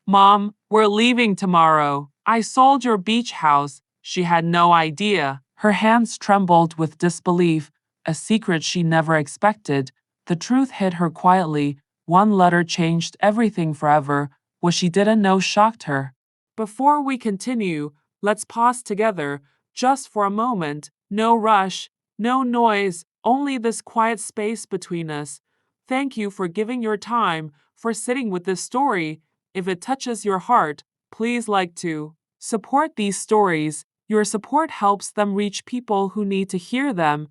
Mom, we're leaving tomorrow. I sold your beach house. She had no idea. Her hands trembled with disbelief, a secret she never expected. The truth hit her quietly. One letter changed everything forever. What she didn't know shocked her. Before we continue, let's pause together, just for a moment. No rush, no noise, only this quiet space between us. Thank you for giving your time, for sitting with this story. If it touches your heart, please like to support these stories. Your support helps them reach people who need to hear them.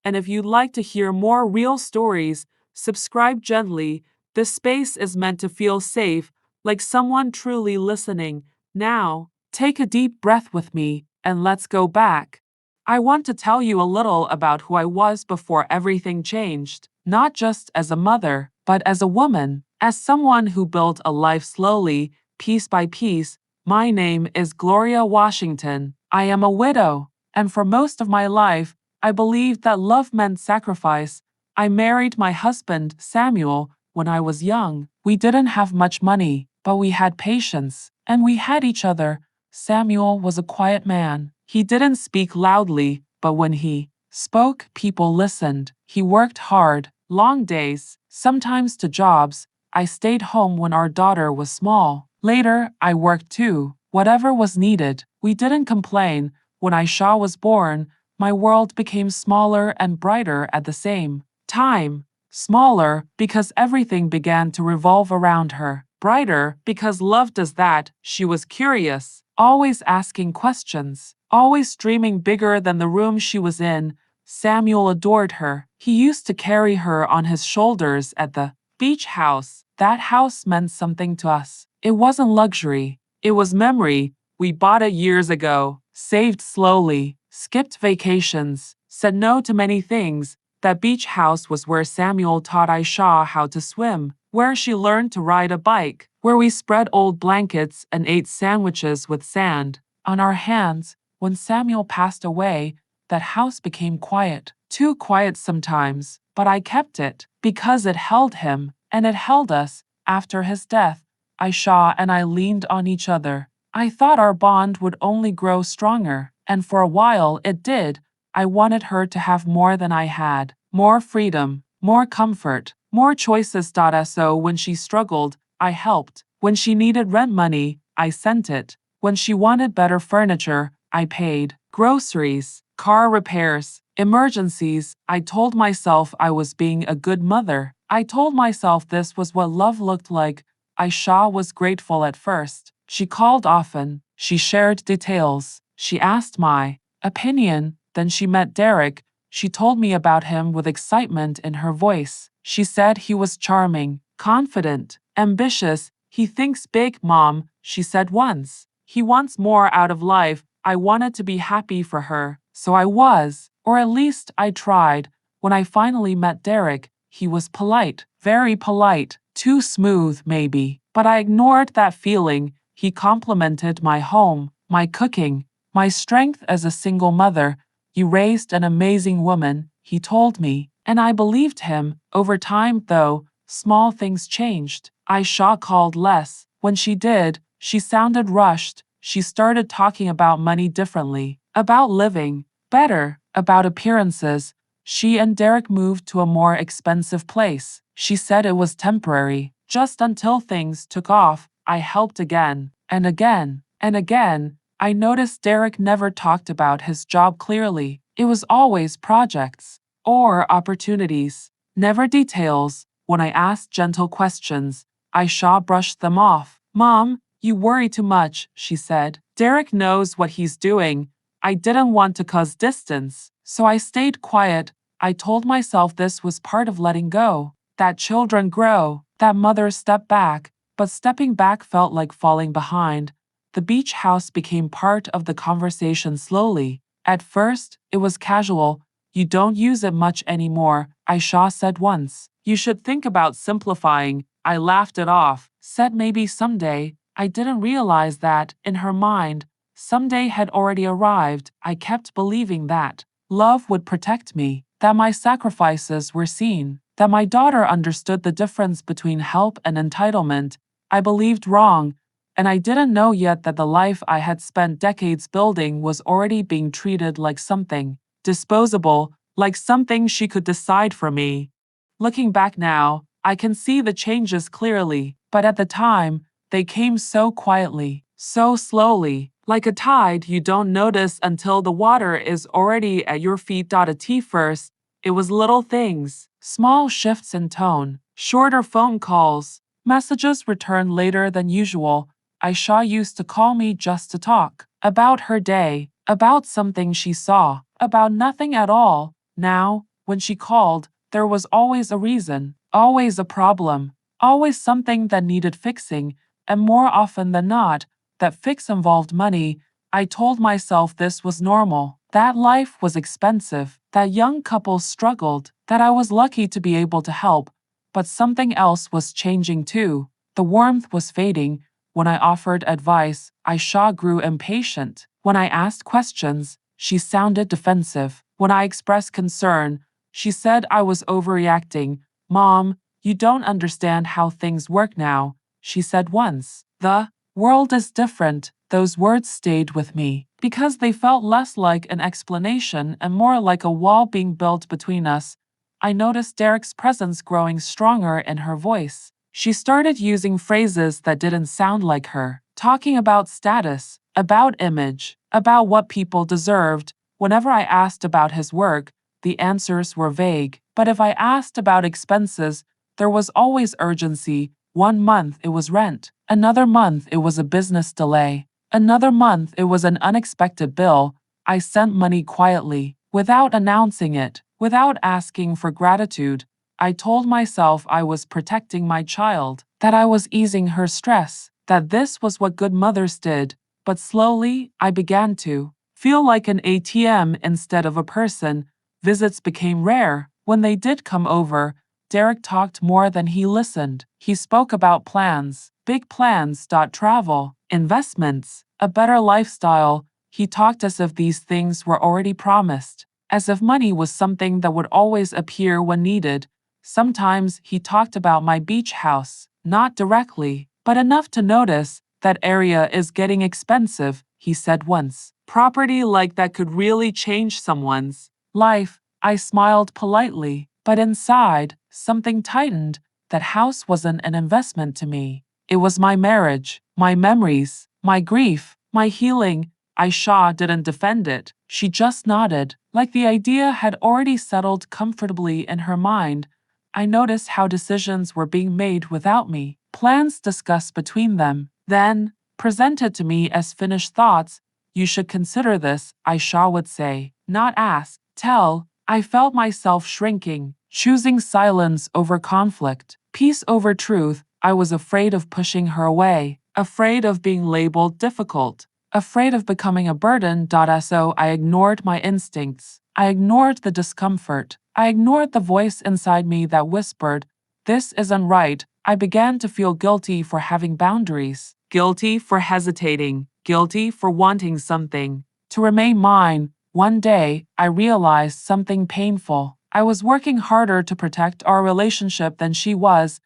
And if you'd like to hear more real stories, subscribe gently. This space is meant to feel safe, like someone truly listening. Now, take a deep breath with me, and let's go back. I want to tell you a little about who I was before everything changed, not just as a mother, but as a woman, as someone who built a life slowly, piece by piece. My name is Gloria Washington. I am a widow, and for most of my life, I believed that love meant sacrifice. I married my husband, Samuel, when I was young. We didn't have much money, but we had patience, and we had each other. Samuel was a quiet man. He didn't speak loudly, but when he spoke, people listened. He worked hard, long days, sometimes to jobs. I stayed home when our daughter was small. Later, I worked too, whatever was needed. We didn't complain. When Aisha was born, my world became smaller and brighter at the same time. Smaller because everything began to revolve around her. Brighter because love does that. She was curious, always asking questions, always dreaming bigger than the room she was in. Samuel adored her. He used to carry her on his shoulders at the beach house. That house meant something to us. It wasn't luxury. It was memory. We bought it years ago, saved slowly, skipped vacations, said no to many things. That beach house was where Samuel taught Aisha how to swim, where she learned to ride a bike, where we spread old blankets and ate sandwiches with sand on our hands. When Samuel passed away, that house became quiet, too quiet sometimes, but I kept it because it held him, and it held us. After his death, Aisha and I leaned on each other. I thought our bond would only grow stronger, and for a while it did. I wanted her to have more than I had, more freedom, more comfort, more choices. So when she struggled, I helped. When she needed rent money, I sent it. When she wanted better furniture, I paid. Groceries, car repairs, emergencies. I told myself I was being a good mother. I told myself this was what love looked like. Aisha was grateful at first. She called often. She shared details. She asked my opinion. Then she met Derek. She told me about him with excitement in her voice. She said he was charming, confident, ambitious. He thinks big, Mom, she said once. He wants more out of life. I wanted to be happy for her, so I was, or at least I tried. When I finally met Derek, he was polite, very polite, too smooth maybe, but I ignored that feeling. He complimented my home, my cooking, my strength as a single mother. You raised an amazing woman, he told me, and I believed him. Over time, though, small things changed. Aisha called less. When she did, she sounded rushed. She started talking about money differently, about living better, about appearances. She and Derek moved to a more expensive place. She said it was temporary, just until things took off. I helped again, and again, and again. I noticed Derek never talked about his job clearly. It was always projects or opportunities, never details. When I asked gentle questions, Aisha brushed them off. Mom, you worry too much, she said. Derek knows what he's doing. I didn't want to cause distance, so I stayed quiet. I told myself this was part of letting go, that children grow, that mothers step back, but stepping back felt like falling behind. The beach house became part of the conversation slowly. At first, it was casual. You don't use it much anymore, Aisha said once. You should think about simplifying. I laughed it off, said maybe someday. I didn't realize that, in her mind, someday had already arrived. I kept believing that love would protect me, that my sacrifices were seen, that my daughter understood the difference between help and entitlement. I believed wrong. and I didn't know yet that the life I had spent decades building was already being treated like something disposable, like something she could decide for me. Looking back now, I can see the changes clearly, but at the time, they came so quietly, so slowly, like a tide you don't notice until the water is already at your feet. At first, it was little things, small shifts in tone, shorter phone calls, messages returned later than usual. Aisha used to call me just to talk about her day, about something she saw, about nothing at all. Now, when she called, there was always a reason, always a problem, always something that needed fixing, and more often than not, that fix involved money. I told myself this was normal, that life was expensive, that young couples struggled, that I was lucky to be able to help. But something else was changing too. The warmth was fading. When I offered advice, Aisha grew impatient. When I asked questions, she sounded defensive. When I expressed concern, she said I was overreacting. Mom, you don't understand how things work now, she said once. The world is different. Those words stayed with me because they felt less like an explanation and more like a wall being built between us. I noticed Derek's presence growing stronger in her voice. She started using phrases that didn't sound like her, talking about status, about image, about what people deserved. Whenever I asked about his work, the answers were vague. But if I asked about expenses, there was always urgency. One month it was rent, another month it was a business delay, another month it was an unexpected bill. I sent money quietly, without announcing it, without asking for gratitude. I told myself I was protecting my child, that I was easing her stress, that this was what good mothers did. But slowly, I began to feel like an ATM instead of a person. Visits became rare. When they did come over, Derek talked more than he listened. He spoke about plans, big plans. Travel, investments, a better lifestyle. He talked as if these things were already promised, as if money was something that would always appear when needed. Sometimes he talked about my beach house, not directly, but enough to notice. That area is getting expensive, he said once. Property like that could really change someone's life. I smiled politely, but inside, something tightened. That house wasn't an investment to me. It was my marriage, my memories, my grief, my healing. Aisha didn't defend it. She just nodded, like the idea had already settled comfortably in her mind. I noticed how decisions were being made without me, plans discussed between them, then presented to me as finished thoughts. You should consider this, Aisha would say, not ask, tell. I felt myself shrinking, choosing silence over conflict, peace over truth. I was afraid of pushing her away, afraid of being labeled difficult, afraid of becoming a burden. So I ignored my instincts. I ignored the discomfort. I ignored the voice inside me that whispered, "This isn't right." I began to feel guilty for having boundaries, guilty for hesitating, guilty for wanting something to remain mine. One day, I realized something painful. I was working harder to protect our relationship than she was.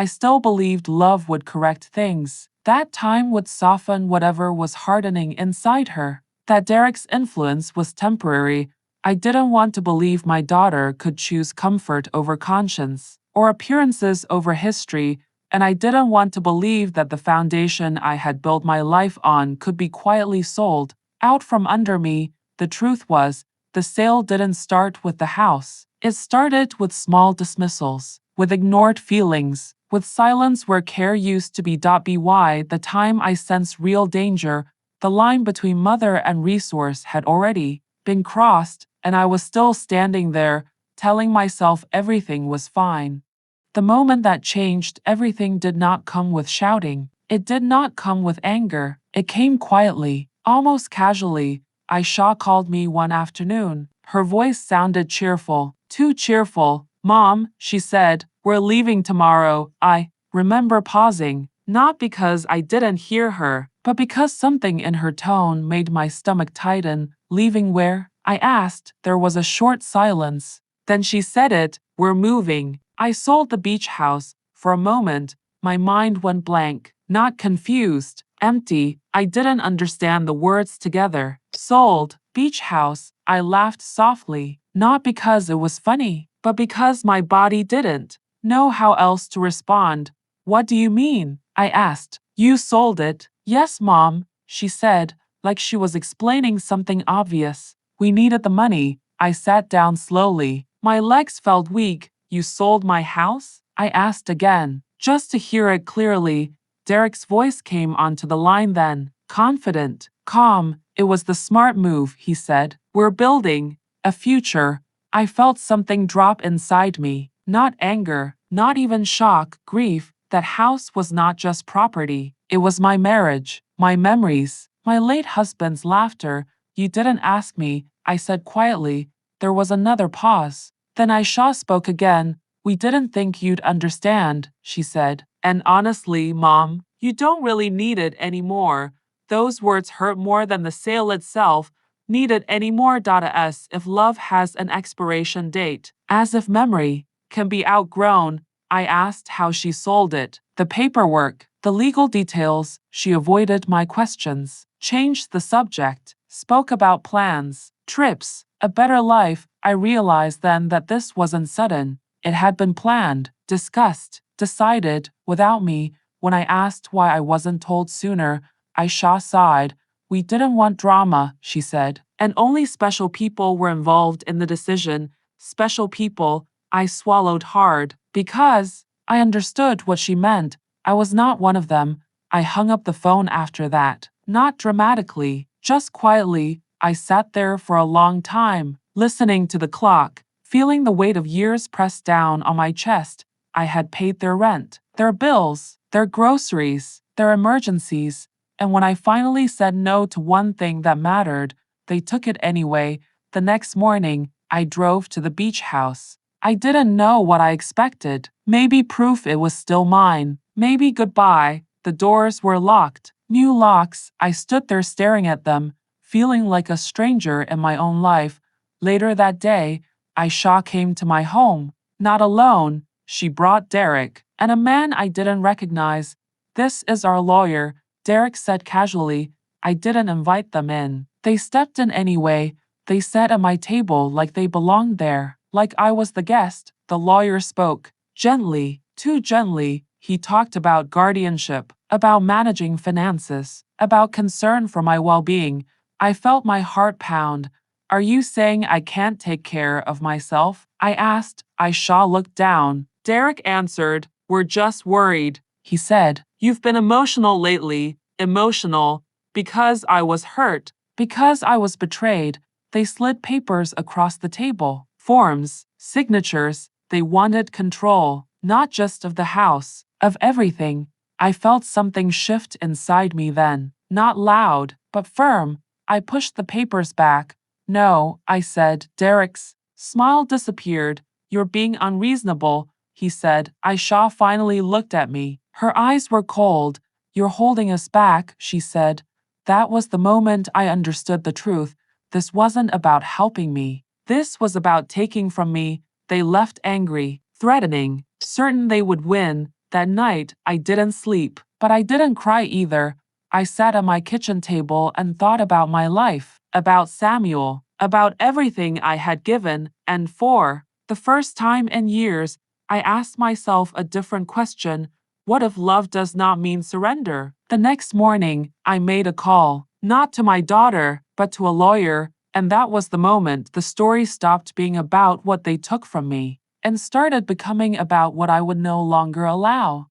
I still believed love would correct things, that time would soften whatever was hardening inside her, that Derek's influence was temporary. I didn't want to believe my daughter could choose comfort over conscience, or appearances over history, and I didn't want to believe that the foundation I had built my life on could be quietly sold out from under me. The truth was, the sale didn't start with the house. It started with small dismissals, with ignored feelings, with silence where care used to be. By the time I sensed real danger, the line between mother and resource had already been crossed, and I was still standing there, telling myself everything was fine. The moment that changed everything did not come with shouting. It did not come with anger. It came quietly, almost casually. Aisha called me one afternoon. Her voice sounded cheerful, too cheerful. "Mom," she said, "we're leaving tomorrow." I remember pausing, not because I didn't hear her, but because something in her tone made my stomach tighten. "Leaving where?" I asked. There was a short silence. Then she said it, "We're moving." I sold the beach house. For a moment, my mind went blank, not confused, empty. I didn't understand the words together. Sold, beach house. I laughed softly, not because it was funny, but because my body didn't know how else to respond. What do you mean? I asked. You sold it? Yes, Mom, she said, like she was explaining something obvious. We needed the money. I sat down slowly. My legs felt weak. You sold my house? I asked again, just to hear it clearly. Derek's voice came onto the line then, confident, calm. It was the smart move, he said. We're building a future. I felt something drop inside me. Not anger, not even shock, grief. That house was not just property. It was my marriage, my memories, my late husband's laughter. You didn't ask me, I said quietly. There was another pause. Then Aisha spoke again. We didn't think you'd understand, she said. And honestly, Mom, you don't really need it anymore. Those words hurt more than the sale itself. Need it anymore. As if love has an expiration date, as if memory can be outgrown. I asked how she sold it, the paperwork, the legal details. She avoided my questions, changed the subject, spoke about plans, trips, a better life. I realized then that this wasn't sudden. It had been planned, discussed, decided, without me. When I asked why I wasn't told sooner, Aisha sighed. We didn't want drama, she said, and only special people were involved in the decision. Special people. I swallowed hard, because I understood what she meant. I was not one of them. I hung up the phone after that, not dramatically, just quietly. I sat there for a long time, listening to the clock, feeling the weight of years pressed down on my chest. I had paid their rent, their bills, their groceries, their emergencies, and when I finally said no to one thing that mattered, they took it anyway. The next morning, I drove to the beach house. I didn't know what I expected. Maybe proof it was still mine. Maybe goodbye. The doors were locked. New locks. I stood there staring at them, feeling like a stranger in my own life. Later that day, Aisha came to my home. Not alone. She brought Derek, and a man I didn't recognize. This is our lawyer, Derek said casually. I didn't invite them in. They stepped in anyway. They sat at my table like they belonged there. Like I was the guest. The lawyer spoke, gently, too gently. He talked about guardianship, about managing finances, about concern for my well-being. I felt my heart pound. Are you saying I can't take care of myself? I asked. Aisha looked down. Derek answered, we're just worried. He said, you've been emotional lately. Emotional. Because I was hurt. Because I was betrayed. They slid papers across the table. Forms, signatures. They wanted control, not just of the house, of everything. I felt something shift inside me then, not loud, but firm. I pushed the papers back. No, I said. Derek's smile disappeared. You're being unreasonable, he said. Aisha finally looked at me. Her eyes were cold. You're holding us back, she said. That was the moment I understood the truth. This wasn't about helping me. This was about taking from me. They left angry, threatening, certain they would win. That night, I didn't sleep, but I didn't cry either. I sat at my kitchen table and thought about my life, about Samuel, about everything I had given, and for the first time in years, I asked myself a different question. What if love does not mean surrender? The next morning, I made a call, not to my daughter, but to a lawyer. And that was the moment the story stopped being about what they took from me and started becoming about what I would no longer allow.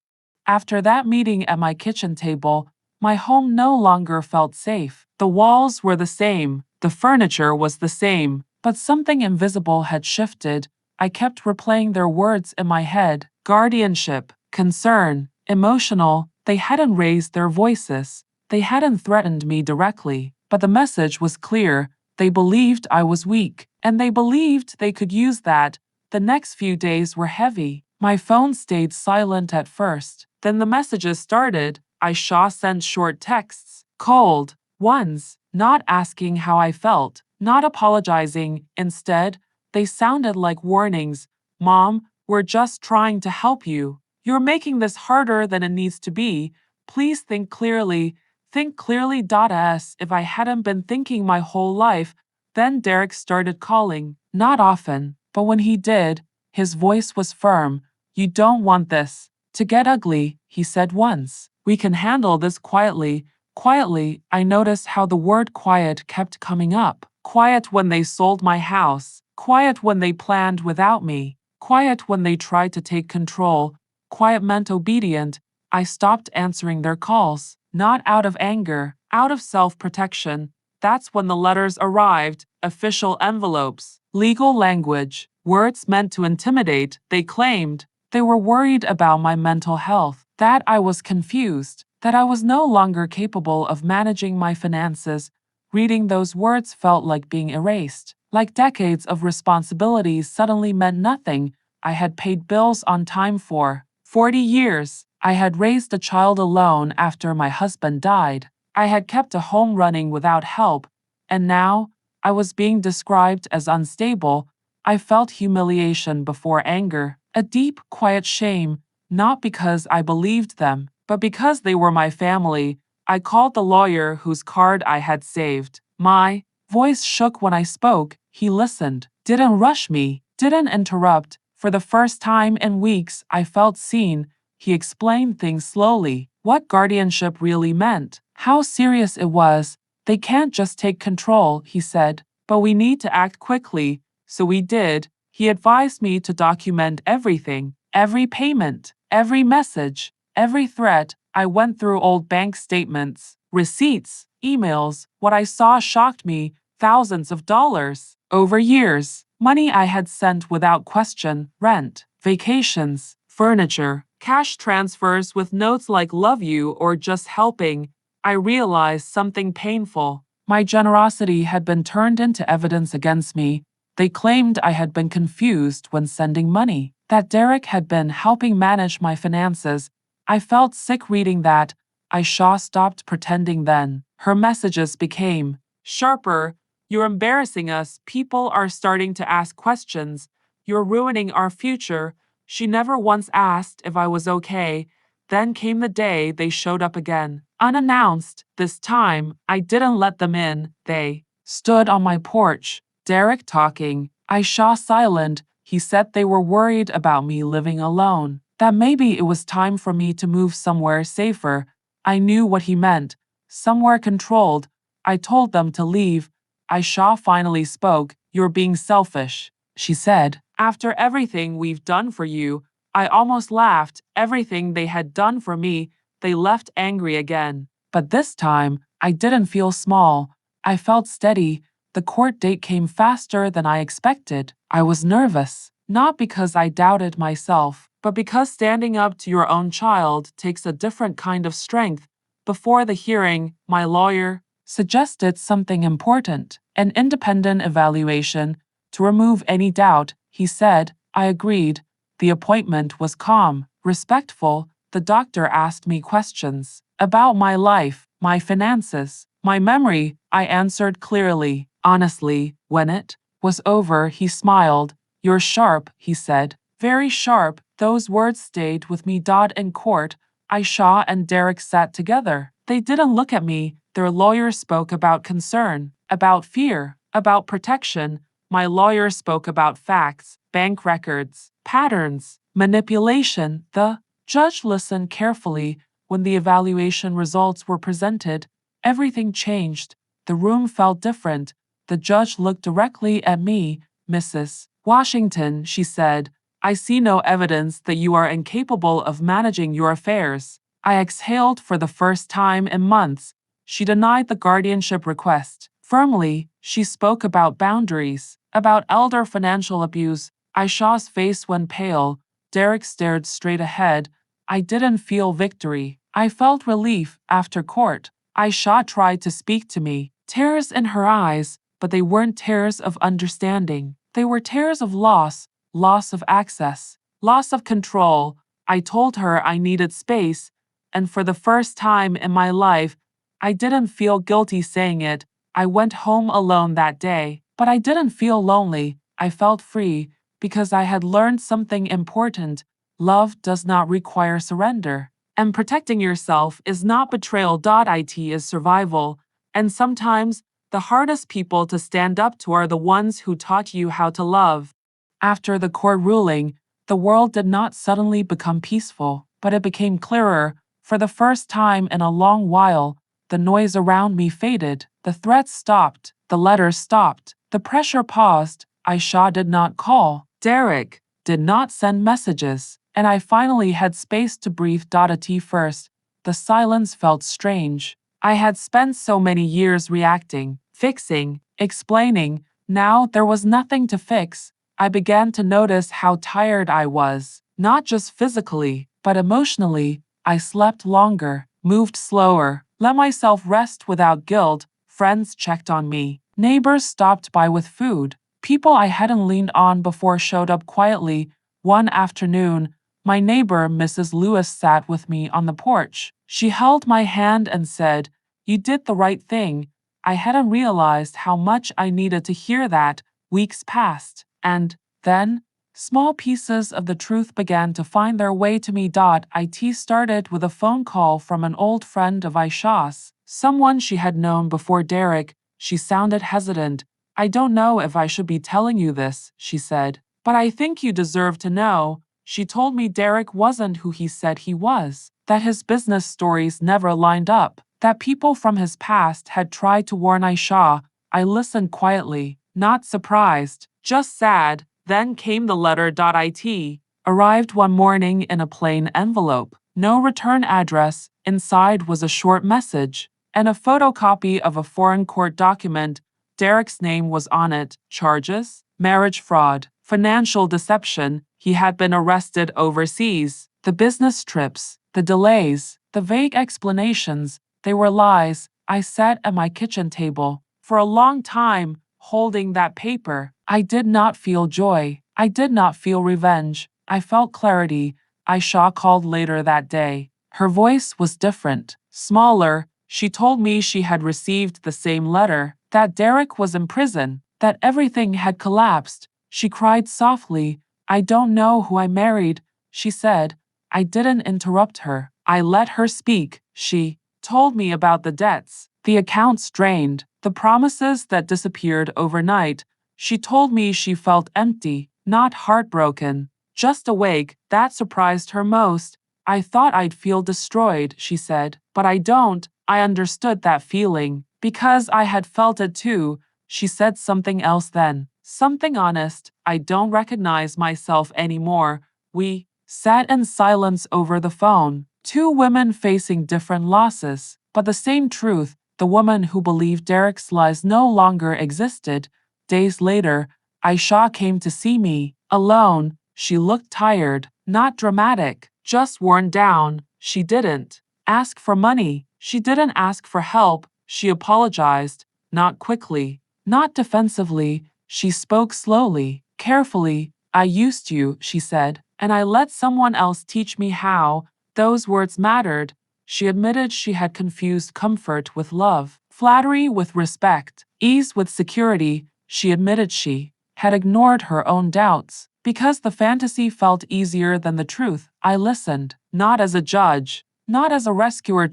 After that meeting at my kitchen table, my home no longer felt safe. The walls were the same, the furniture was the same, but something invisible had shifted. I kept replaying their words in my head: guardianship, concern, emotional. They hadn't raised their voices. They hadn't threatened me directly, but the message was clear. They believed I was weak, and they believed they could use that. The next few days were heavy. My phone stayed silent at first. Then the messages started. Aisha sent short texts, cold ones, not asking how I felt, not apologizing. Instead, they sounded like warnings. Mom, we're just trying to help you. You're making this harder than it needs to be. Please think clearly. Think clearly. As if I hadn't been thinking my whole life. Then Derek started calling. Not often, but when he did, his voice was firm. You don't want this to get ugly, he said once. We can handle this quietly. Quietly, I noticed how the word quiet kept coming up. Quiet when they sold my house. Quiet when they planned without me. Quiet when they tried to take control. Quiet meant obedient. I stopped answering their calls, not out of anger, out of self-protection. That's when the letters arrived, official envelopes, legal language, words meant to intimidate. They claimed they were worried about my mental health, that I was confused, that I was no longer capable of managing my finances. Reading those words felt like being erased, like decades of responsibilities suddenly meant nothing. I had paid bills on time for 40 years. I had raised a child alone after my husband died. I had kept a home running without help, and now I was being described as unstable. I felt humiliation before anger, a deep, quiet shame, not because I believed them, but because they were my family. I called the lawyer whose card I had saved. My voice shook when I spoke. He listened, didn't rush me, didn't interrupt. For the first time in weeks, I felt seen. He explained things slowly, what guardianship really meant, how serious it was. They can't just take control, he said, but we need to act quickly. So we did. He advised me to document everything, every payment, every message, every threat. I went through old bank statements, receipts, emails. What I saw shocked me. Thousands of dollars. Over years. Money I had sent without question. Rent, vacations, furniture, cash transfers with notes like love you or just helping. I realized something painful. My generosity had been turned into evidence against me. They claimed I had been confused when sending money, that Derek had been helping manage my finances. I felt sick reading that. Aisha stopped pretending then. Her messages became sharper. You're embarrassing us. People are starting to ask questions. You're ruining our future. She never once asked if I was okay. Then came the day they showed up again. Unannounced. This time, I didn't let them in. They stood on my porch. Derek talking. Aisha silent. He said they were worried about me living alone, that maybe it was time for me to move somewhere safer. I knew what he meant. Somewhere controlled. I told them to leave. Aisha finally spoke. You're being selfish, she said. After everything we've done for you. I almost laughed. Everything they had done for me. They left angry again. But this time, I didn't feel small. I felt steady. The court date came faster than I expected. I was nervous, not because I doubted myself, but because standing up to your own child takes a different kind of strength. Before the hearing, my lawyer suggested something important, an independent evaluation. To remove any doubt, he said. I agreed. The appointment was calm, respectful. The doctor asked me questions about my life, my finances, my memory. I answered clearly, honestly. When it was over, he smiled. You're sharp, he said. Very sharp. Those words stayed with me. In court, Aisha and Derek sat together. They didn't look at me. Their lawyer spoke about concern, about fear, about protection. My lawyer spoke about facts, bank records, patterns, manipulation. The judge listened carefully. When the evaluation results were presented, everything changed. The room felt different. The judge looked directly at me. Mrs. Washington, she said, I see no evidence that you are incapable of managing your affairs. I exhaled for the first time in months. She denied the guardianship request. Firmly, she spoke about boundaries, about elder financial abuse. Aisha's face went pale. Derek stared straight ahead. I didn't feel victory. I felt relief. After court, Aisha tried to speak to me, tears in her eyes, but they weren't tears of understanding. They were tears of loss, loss of access, loss of control. I told her I needed space, and for the first time in my life, I didn't feel guilty saying it. I went home alone that day, but I didn't feel lonely. I felt free because I had learned something important. Love does not require surrender. And protecting yourself is not betrayal. It is survival. And sometimes, the hardest people to stand up to are the ones who taught you how to love. After the court ruling, the world did not suddenly become peaceful, but it became clearer. For the first time in a long while, the noise around me faded, the threats stopped, the letters stopped, the pressure paused. Aisha did not call. Derek did not send messages, and I finally had space to breathe. At first, the silence felt strange. I had spent so many years reacting, fixing, explaining. Now there was nothing to fix. I began to notice how tired I was, not just physically, but emotionally. I slept longer, moved slower, let myself rest without guilt. Friends checked on me. Neighbors stopped by with food. People I hadn't leaned on before showed up quietly. One afternoon, my neighbor, Mrs. Lewis, sat with me on the porch. She held my hand and said, "You did the right thing." I hadn't realized how much I needed to hear that. Weeks passed, and then small pieces of the truth began to find their way to me. It started with a phone call from an old friend of Aisha's, someone she had known before Derek. She sounded hesitant. "I don't know if I should be telling you this," she said, "but I think you deserve to know." She told me Derek wasn't who he said he was, that his business stories never lined up, that people from his past had tried to warn Aisha. I listened quietly, not surprised, just sad. Then came the letter. It arrived one morning in a plain envelope, no return address. Inside was a short message and a photocopy of a foreign court document. Derek's name was on it. Charges: marriage fraud, financial deception. He had been arrested overseas. The business trips, the delays, the vague explanations, they were lies. I sat at my kitchen table for a long time, holding that paper. I did not feel joy. I did not feel revenge. I felt clarity. Aisha called later that day. Her voice was different, smaller. She told me she had received the same letter, that Derek was in prison, that everything had collapsed. She cried softly. "I don't know who I married," she said. I didn't interrupt her. I let her speak. She told me about the debts, the accounts drained, the promises that disappeared overnight. She told me she felt empty, not heartbroken, just awake. That surprised her most. "I thought I'd feel destroyed," she said, "but I don't." I understood that feeling, because I had felt it too. She said something else then, something honest. "I don't recognize myself anymore." We sat in silence over the phone, two women facing different losses, but the same truth. The woman who believed Derek's lies no longer existed. Days later, Aisha came to see me, alone. She looked tired, not dramatic, just worn down. She didn't ask for money. She didn't ask for help. She apologized, not quickly, not defensively. She spoke slowly, carefully. "I used you," she said, "and I let someone else teach me how." Those words mattered. She admitted she had confused comfort with love, flattery with respect, ease with security. She admitted she had ignored her own doubts because the fantasy felt easier than the truth. I listened, not as a judge, not as a rescuer.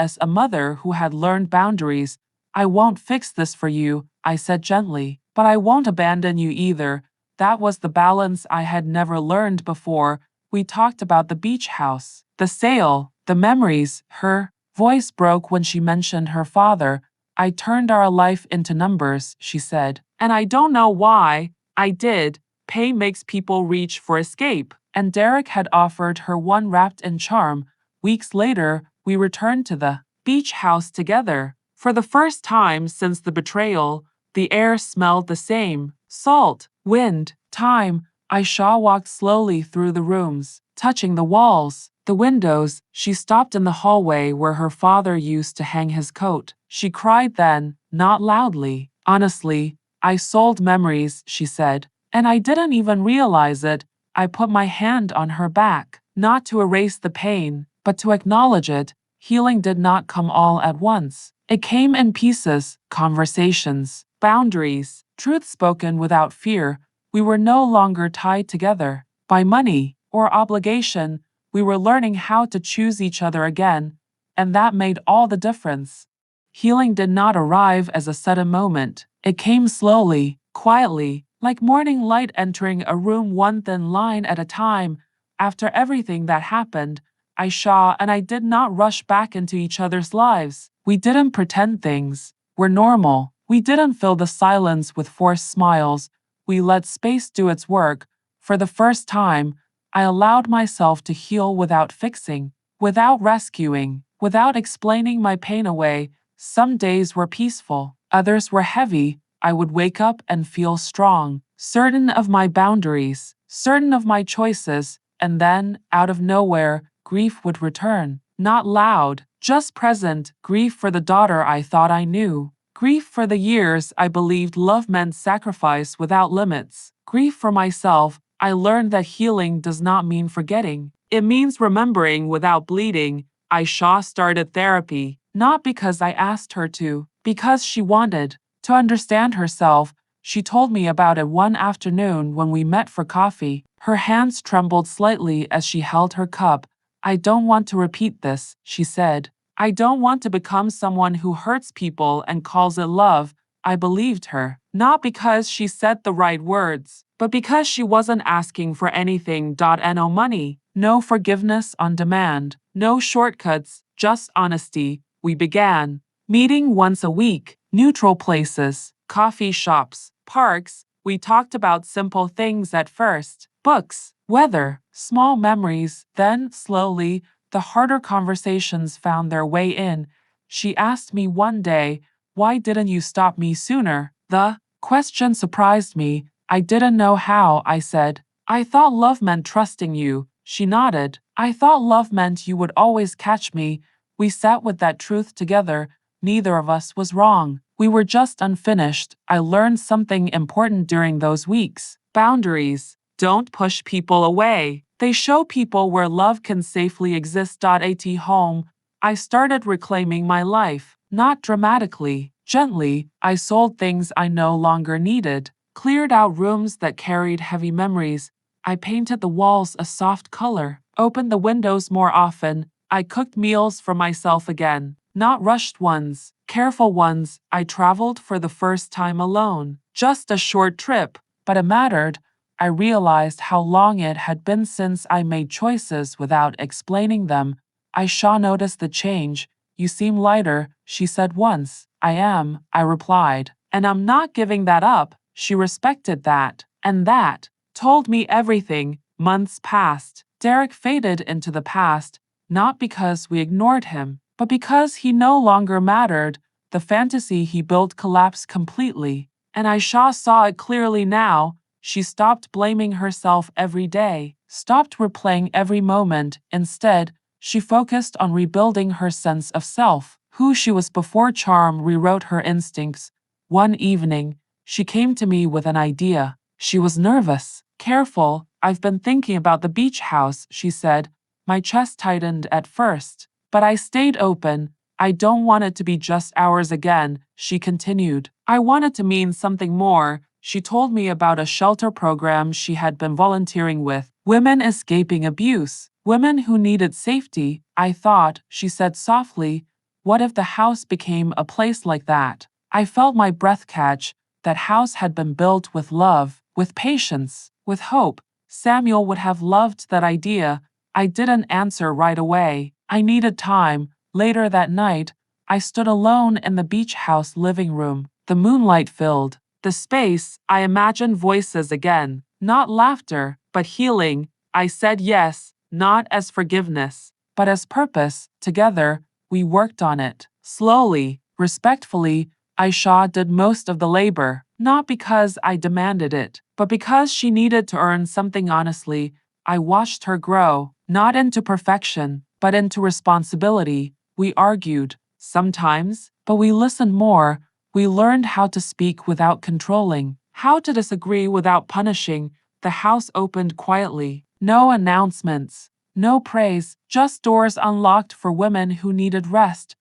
As a mother who had learned boundaries. "I won't fix this for you," I said gently, "but I won't abandon you either." That was the balance I had never learned before. We talked about the beach house, the sale, the memories. Her voice broke when she mentioned her father. "I turned our life into numbers," she said, "and I don't know why. I did. Pain makes people reach for escape." And Derek had offered her one wrapped in charm. Weeks later, we returned to the beach house together. For the first time since the betrayal, the air smelled the same: salt, wind, time. Aisha walked slowly through the rooms, touching the walls, the windows. She stopped in the hallway where her father used to hang his coat. She cried then, not loudly. "Honestly, I sold memories," she said, "and I didn't even realize it." I put my hand on her back, not to erase the pain, but to acknowledge it. Healing did not come all at once. It came in pieces: conversations, boundaries, truth spoken without fear. We were no longer tied together by money or obligation. We were learning how to choose each other again, and that made all the difference. Healing did not arrive as a sudden moment. It came slowly, quietly, like morning light entering a room one thin line at a time. After everything that happened, Aisha and I did not rush back into each other's lives. We didn't pretend things were normal. We didn't fill the silence with forced smiles. We let space do its work. For the first time, I allowed myself to heal without fixing, without rescuing, without explaining my pain away. Some days were peaceful, others were heavy. I would wake up and feel strong, certain of my boundaries, certain of my choices, and then, out of nowhere, grief would return. Not loud, just present, grief for the daughter I thought I knew. Grief for the years I believed love meant sacrifice without limits. Grief for myself. I learned that healing does not mean forgetting. It means remembering without bleeding. Aisha started therapy, not because I asked her to, because she wanted to understand herself. She told me about it one afternoon when we met for coffee. Her hands trembled slightly as she held her cup. I don't want to repeat this, she said. I don't want to become someone who hurts people and calls it love. I believed her, not because she said the right words, but because she wasn't asking for anything. No money, no forgiveness on demand, no shortcuts, just honesty. We began meeting once a week, neutral places, coffee shops, parks. We talked about simple things at first, books, weather, small memories. Then, slowly, the harder conversations found their way in. She asked me one day, "Why didn't you stop me sooner?" The question surprised me. I didn't know how. I said, "I thought love meant trusting you." She nodded. "I thought love meant you would always catch me." We sat with that truth together. Neither of us was wrong. We were just unfinished. I learned something important during those weeks. Boundaries don't push people away. They show people where love can safely exist. At home, I started reclaiming my life, not dramatically, gently. I sold things I no longer needed, cleared out rooms that carried heavy memories. I painted the walls a soft color, opened the windows more often. I cooked meals for myself again, not rushed ones, careful ones. I traveled for the first time alone, just a short trip, but it mattered. I realized how long it had been since I made choices without explaining them. Aisha noticed the change. "You seem lighter," she said once. "I am," I replied. "And I'm not giving that up." She respected that, and that told me everything. Months passed. Derek faded into the past, not because we ignored him, but because he no longer mattered. The fantasy he built collapsed completely, and Aisha saw it clearly now. She stopped blaming herself every day, stopped replaying every moment. Instead, she focused on rebuilding her sense of self. Who she was before charm rewrote her instincts. One evening, she came to me with an idea. She was nervous, careful. "I've been thinking about the beach house," she said. My chest tightened at first, but I stayed open. "I don't want it to be just ours again," she continued. "I want it to mean something more." She told me about a shelter program she had been volunteering with, women escaping abuse, women who needed safety. "I thought," she said softly, "what if the house became a place like that?" I felt my breath catch. That house had been built with love, with patience, with hope. Samuel would have loved that idea. I didn't answer right away. I needed time. Later that night, I stood alone in the beach house living room. The moonlight filled the space. I imagined voices again, not laughter, but healing. I said yes, not as forgiveness, but as purpose. Together, we worked on it. Slowly, respectfully. Aisha did most of the labor, not because I demanded it, but because she needed to earn something honestly. I watched her grow, not into perfection, but into responsibility. We argued, sometimes, but we listened more. We learned how to speak without controlling, how to disagree without punishing. The house opened quietly. No announcements, no praise, just doors unlocked for women who needed rest.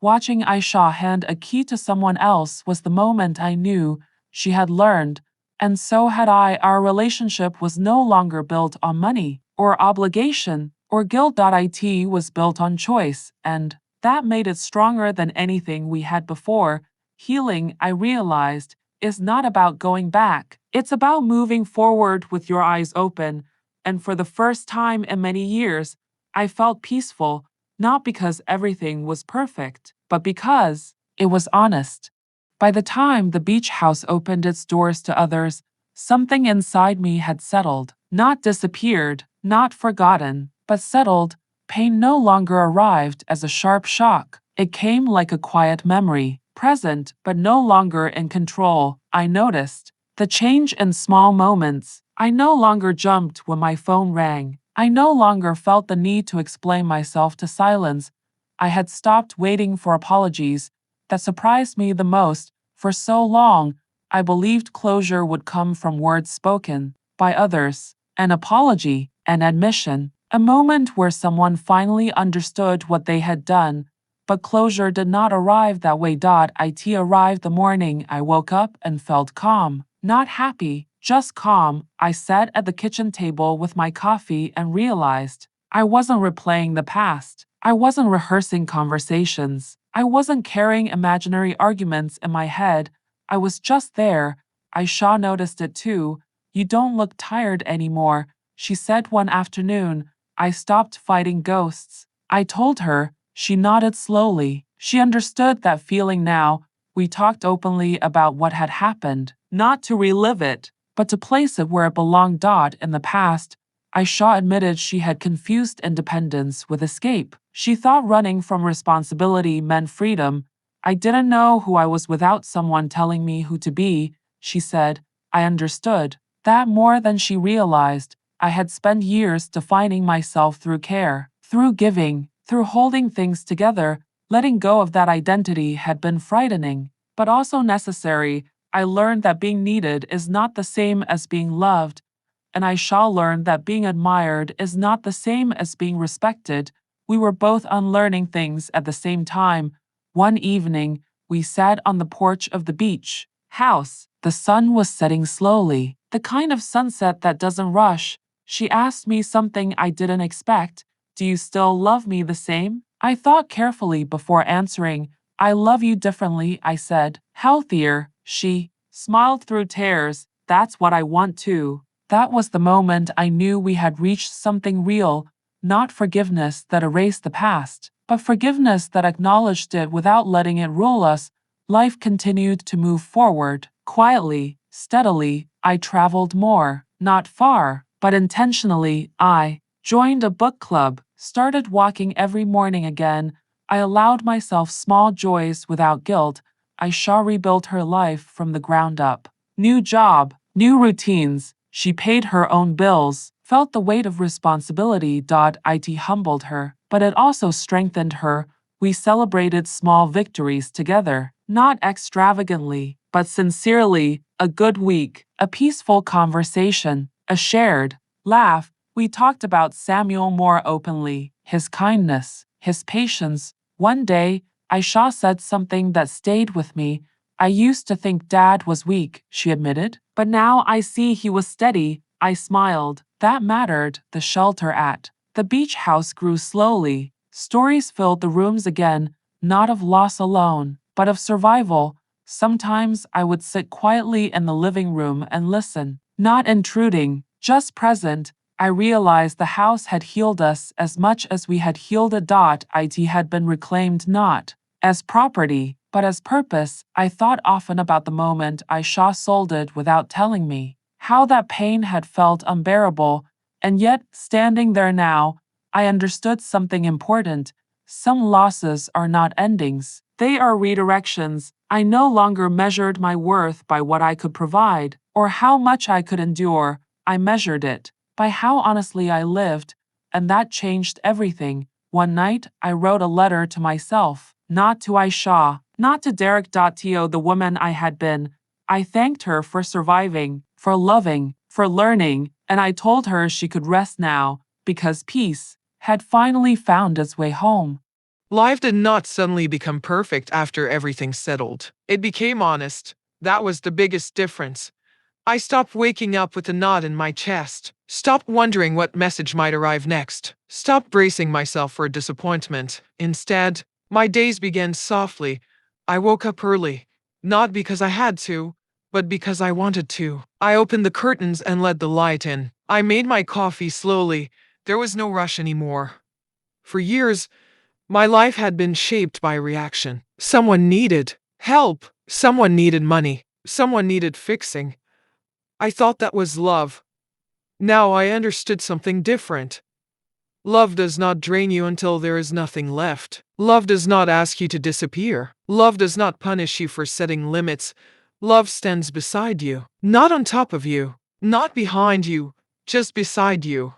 Watching Aisha hand a key to someone else was the moment I knew she had learned, and so had I. Our relationship was no longer built on money, or obligation, or guilt.it was built on choice, and that made it stronger than anything we had before. Healing, I realized, is not about going back. It's about moving forward with your eyes open, and for the first time in many years, I felt peaceful, not because everything was perfect, but because it was honest. By the time the beach house opened its doors to others, something inside me had settled, not disappeared, not forgotten, but settled. Pain no longer arrived as a sharp shock. It came like a quiet memory, present but no longer in control. I noticed the change in small moments. I no longer jumped when my phone rang. I no longer felt the need to explain myself to silence. I had stopped waiting for apologies. That surprised me the most. For so long, I believed closure would come from words spoken by others, an apology, an admission, a moment where someone finally understood what they had done. But closure did not arrive that way. It arrived the morning I woke up and felt calm, not happy, just calm. I sat at the kitchen table with my coffee and realized I wasn't replaying the past. I wasn't rehearsing conversations. I wasn't carrying imaginary arguments in my head. I was just there. Aisha noticed it too. You don't look tired anymore, she said one afternoon. I stopped fighting ghosts. I told her. She nodded slowly. She understood that feeling now. We talked openly about what had happened, not to relive it, but to place it where it belonged. In the past, Aisha admitted she had confused independence with escape. She thought running from responsibility meant freedom. I didn't know who I was without someone telling me who to be, she said. I understood that more than she realized. I had spent years defining myself through care, through giving, through holding things together. Letting go of that identity had been frightening, but also necessary. I learned that being needed is not the same as being loved, and I shall learn that being admired is not the same as being respected. We were both unlearning things at the same time. One evening, we sat on the porch of the beach house. The sun was setting slowly, the kind of sunset that doesn't rush. She asked me something I didn't expect. Do you still love me the same? I thought carefully before answering. I love you differently, I said. Healthier. She smiled through tears. That's what I want too. That was the moment I knew we had reached something real, not forgiveness that erased the past, but forgiveness that acknowledged it without letting it rule us. Life continued to move forward, quietly, steadily. I traveled more, not far, but intentionally. I joined a book club, started walking every morning again. I allowed myself small joys without guilt. Aisha rebuilt her life from the ground up. New job, new routines. She paid her own bills, felt the weight of responsibility. It humbled her, but it also strengthened her. We celebrated small victories together, not extravagantly, but sincerely. A good week, a peaceful conversation, a shared laugh. We talked about Samuel more openly, his kindness, his patience. One day, Aisha said something that stayed with me. I used to think Dad was weak, she admitted, but now I see he was steady. I smiled. That mattered. The shelter at the beach house grew slowly. Stories filled the rooms again, not of loss alone, but of survival. Sometimes I would sit quietly in the living room and listen, not intruding, just present. I realized the house had healed us as much as we had healed it. It had been reclaimed not as property, but as purpose. I thought often about the moment Aisha sold it without telling me, how that pain had felt unbearable, and yet, standing there now, I understood something important. Some losses are not endings, they are redirections. I no longer measured my worth by what I could provide, or how much I could endure. I measured it by how honestly I lived, and that changed everything. One night, I wrote a letter to myself, not to Aisha, not to Derek. The woman I had been. I thanked her for surviving, for loving, for learning, and I told her she could rest now, because peace had finally found its way home. Life did not suddenly become perfect after everything settled. It became honest. That was the biggest difference. I stopped waking up with a knot in my chest, stopped wondering what message might arrive next, stopped bracing myself for disappointment. Instead, my days began softly. I woke up early, not because I had to, but because I wanted to. I opened the curtains and let the light in. I made my coffee slowly. There was no rush anymore. For years, my life had been shaped by reaction. Someone needed help. Someone needed money. Someone needed fixing. I thought that was love. Now I understood something different. Love does not drain you until there is nothing left. Love does not ask you to disappear. Love does not punish you for setting limits. Love stands beside you, not on top of you, not behind you, just beside you.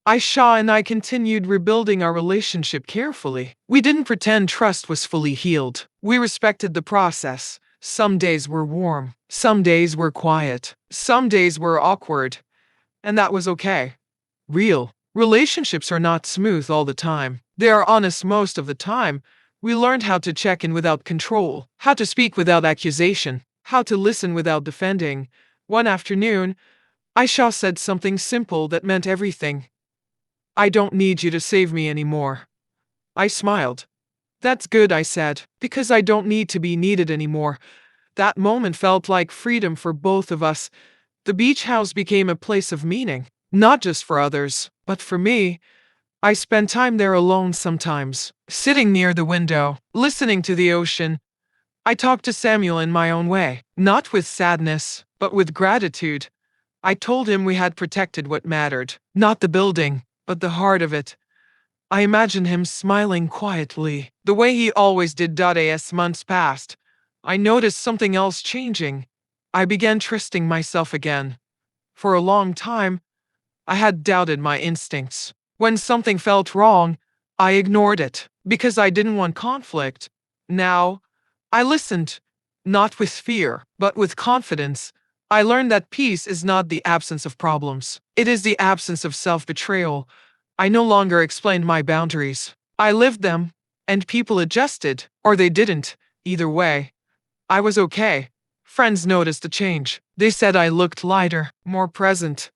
Aisha and I continued rebuilding our relationship carefully. We didn't pretend trust was fully healed. We respected the process. Some days were warm. Some days were quiet. Some days were awkward. And that was okay. Real relationships are not smooth all the time. They are honest most of the time. We learned how to check in without control, how to speak without accusation, how to listen without defending. One afternoon, Aisha said something simple that meant everything. I don't need you to save me anymore. I smiled. That's good, I said, because I don't need to be needed anymore. That moment felt like freedom for both of us. The beach house became a place of meaning, not just for others, but for me. I spent time there alone sometimes, sitting near the window, listening to the ocean. I talked to Samuel in my own way, not with sadness, but with gratitude. I told him we had protected what mattered, not the building, but the heart of it. I imagined him smiling quietly, the way he always did. As months passed, I noticed something else changing. I began trusting myself again. For a long time, I had doubted my instincts. When something felt wrong, I ignored it because I didn't want conflict. Now, I listened, not with fear, but with confidence. I learned that peace is not the absence of problems. It is the absence of self-betrayal. I no longer explained my boundaries. I lived them, and people adjusted, or they didn't. Either way, I was okay. Friends noticed the change. They said I looked lighter, more present.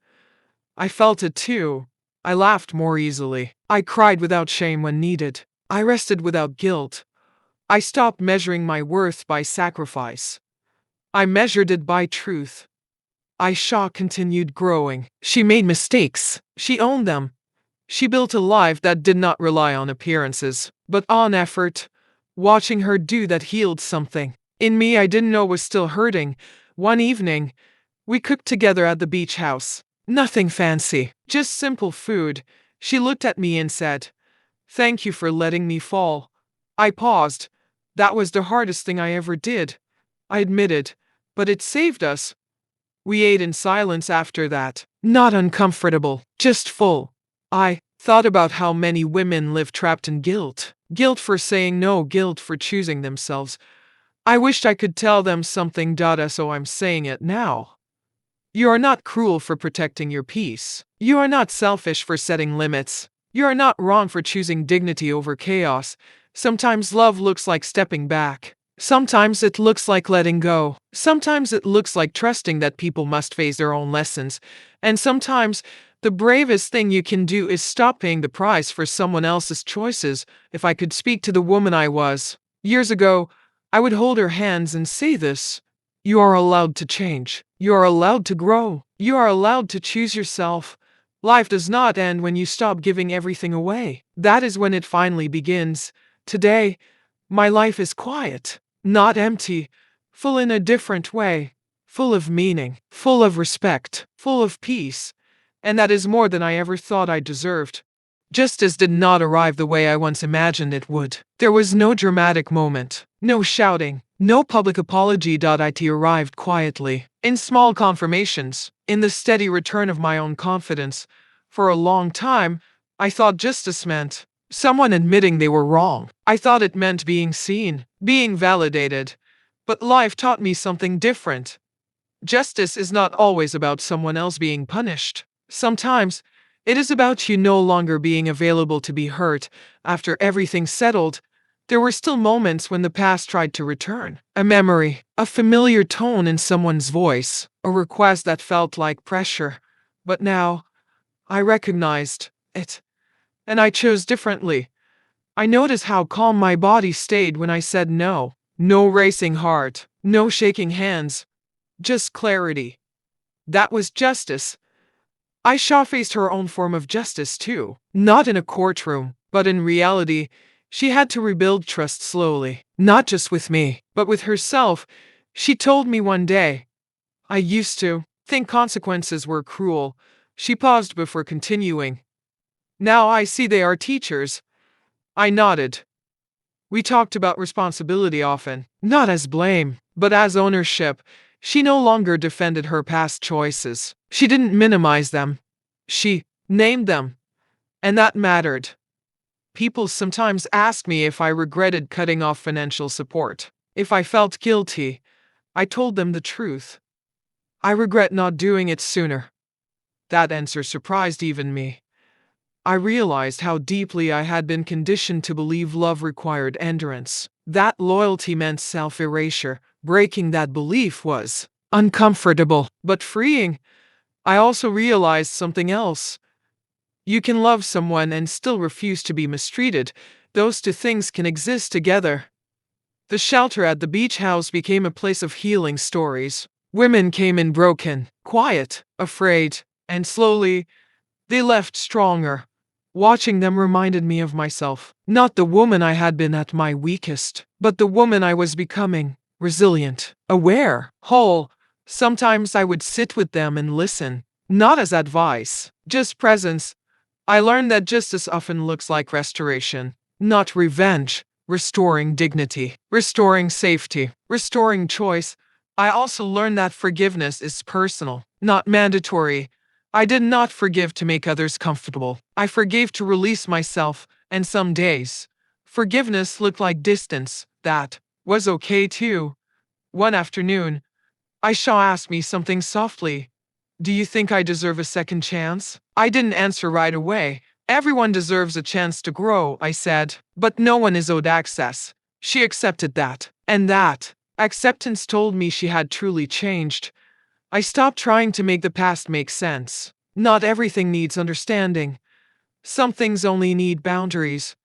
I felt it too. I laughed more easily. I cried without shame when needed. I rested without guilt. I stopped measuring my worth by sacrifice. I measured it by truth. Aisha continued growing. She made mistakes. She owned them. She built a life that did not rely on appearances, but on effort. Watching her do that healed something in me I didn't know was still hurting. One evening, we cooked together at the beach house. Nothing fancy, just simple food. She looked at me and said, "Thank you for letting me fall." I paused. That was the hardest thing I ever did, I admitted, but it saved us. We ate in silence after that. Not uncomfortable, just full. I thought about how many women live trapped in guilt. Guilt for saying no, guilt for choosing themselves. I wished I could tell them something, so I'm saying it now. You are not cruel for protecting your peace. You are not selfish for setting limits. You are not wrong for choosing dignity over chaos. Sometimes love looks like stepping back. Sometimes it looks like letting go. Sometimes it looks like trusting that people must face their own lessons. And sometimes the bravest thing you can do is stop paying the price for someone else's choices. If I could speak to the woman I was years ago, I would hold her hands and say this: you are allowed to change. You are allowed to grow. You are allowed to choose yourself. Life does not end when you stop giving everything away. That is when it finally begins. Today, my life is quiet, not empty, full in a different way, full of meaning, full of respect, full of peace. And that is more than I ever thought I deserved. Justice did not arrive the way I once imagined it would. There was no dramatic moment, no shouting, no public apology. It arrived quietly, in small confirmations, in the steady return of my own confidence. For a long time, I thought justice meant someone admitting they were wrong. I thought it meant being seen, being validated. But life taught me something different. Justice is not always about someone else being punished. Sometimes, it is about you no longer being available to be hurt. After everything settled, there were still moments when the past tried to return. A memory, a familiar tone in someone's voice, a request that felt like pressure. But now, I recognized it, and I chose differently. I noticed how calm my body stayed when I said no. No racing heart, no shaking hands, just clarity. That was justice. Aisha faced her own form of justice too, not in a courtroom, but in reality. She had to rebuild trust slowly, not just with me, but with herself. She told me one day, I used to think consequences were cruel. She paused before continuing. Now I see they are teachers. I nodded. We talked about responsibility often, not as blame, but as ownership. She no longer defended her past choices. She didn't minimize them. She named them, and that mattered. People sometimes ask me if I regretted cutting off financial support. If I felt guilty, I told them the truth. I regret not doing it sooner. That answer surprised even me. I realized how deeply I had been conditioned to believe love required endurance, that loyalty meant self-erasure. Breaking that belief was uncomfortable, but freeing. I also realized something else. You can love someone and still refuse to be mistreated. Those two things can exist together. The shelter at the beach house became a place of healing stories. Women came in broken, quiet, afraid, and slowly, they left stronger. Watching them reminded me of myself, not the woman I had been at my weakest, but the woman I was becoming, resilient, aware, whole. Sometimes I would sit with them and listen, not as advice, just presence. I learned that justice often looks like restoration, not revenge, restoring dignity, restoring safety, restoring choice. I also learned that forgiveness is personal, not mandatory. I did not forgive to make others comfortable. I forgave to release myself, and some days, forgiveness looked like distance. That was okay too. One afternoon, Aisha asked me something softly. Do you think I deserve a second chance? I didn't answer right away. Everyone deserves a chance to grow, I said, but no one is owed access. She accepted that, and that acceptance told me she had truly changed. I stopped trying to make the past make sense. Not everything needs understanding. Some things only need boundaries.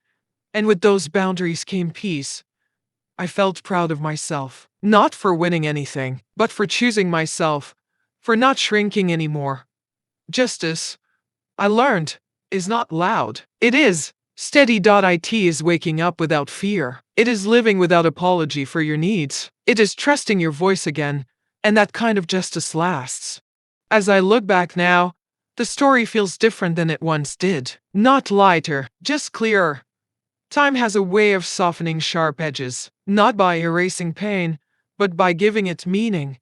And with those boundaries came peace. I felt proud of myself, not for winning anything, but for choosing myself, for not shrinking anymore. Justice, I learned, is not loud. It is. Steady.it is waking up without fear. It is living without apology for your needs. It is trusting your voice again, and that kind of justice lasts. As I look back now, the story feels different than it once did. Not lighter, just clearer. Time has a way of softening sharp edges, not by erasing pain, but by giving it meaning.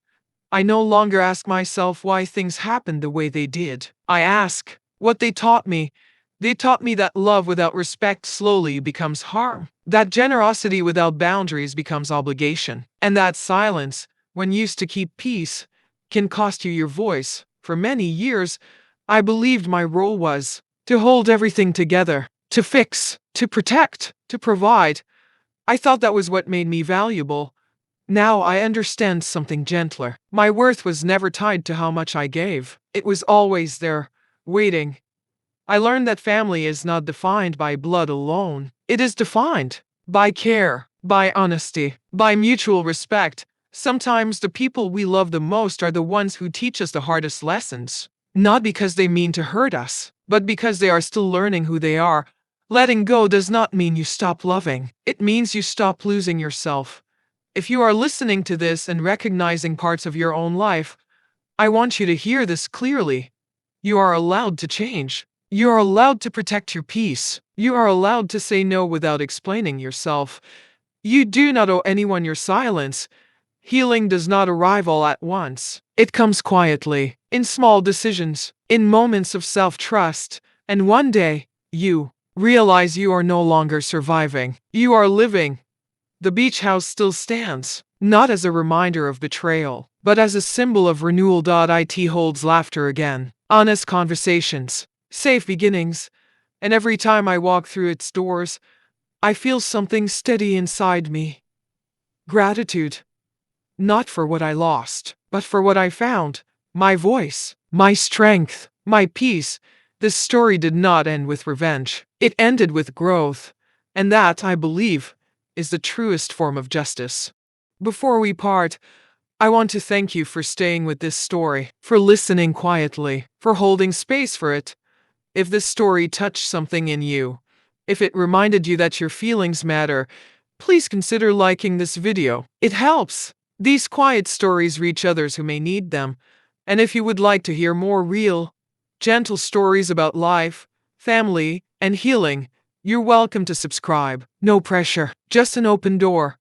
I no longer ask myself why things happened the way they did. I ask what they taught me. They taught me that love without respect slowly becomes harm, that generosity without boundaries becomes obligation, and that silence, when used to keep peace, can cost you your voice. For many years, I believed my role was to hold everything together, to fix, to protect, to provide. I thought that was what made me valuable. Now I understand something gentler. My worth was never tied to how much I gave. It was always there, waiting. I learned that family is not defined by blood alone. It is defined by care, by honesty, by mutual respect. Sometimes the people we love the most are the ones who teach us the hardest lessons. Not because they mean to hurt us, but because they are still learning who they are. Letting go does not mean you stop loving. It means you stop losing yourself. If you are listening to this and recognizing parts of your own life, I want you to hear this clearly. You are allowed to change. You are allowed to protect your peace. You are allowed to say no without explaining yourself. You do not owe anyone your silence. Healing does not arrive all at once. It comes quietly, in small decisions, in moments of self-trust, and one day, you realize you are no longer surviving. You are living. The beach house still stands, not as a reminder of betrayal, but as a symbol of renewal. It holds laughter again, honest conversations, safe beginnings, and every time I walk through its doors, I feel something steady inside me. Gratitude. Not for what I lost, but for what I found. my voice, my strength, my peace. This story did not end with revenge. It ended with growth. And that, I believe, is the truest form of justice. Before we part, I want to thank you for staying with this story, for listening quietly, for holding space for it. If this story touched something in you, if it reminded you that your feelings matter, please consider liking this video. It helps. These quiet stories reach others who may need them. And if you would like to hear more real, gentle stories about life, family, and healing, you're welcome to subscribe. No pressure, just an open door.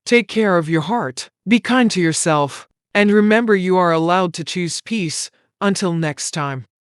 Take care of your heart, be kind to yourself, and remember you are allowed to choose peace. Until next time.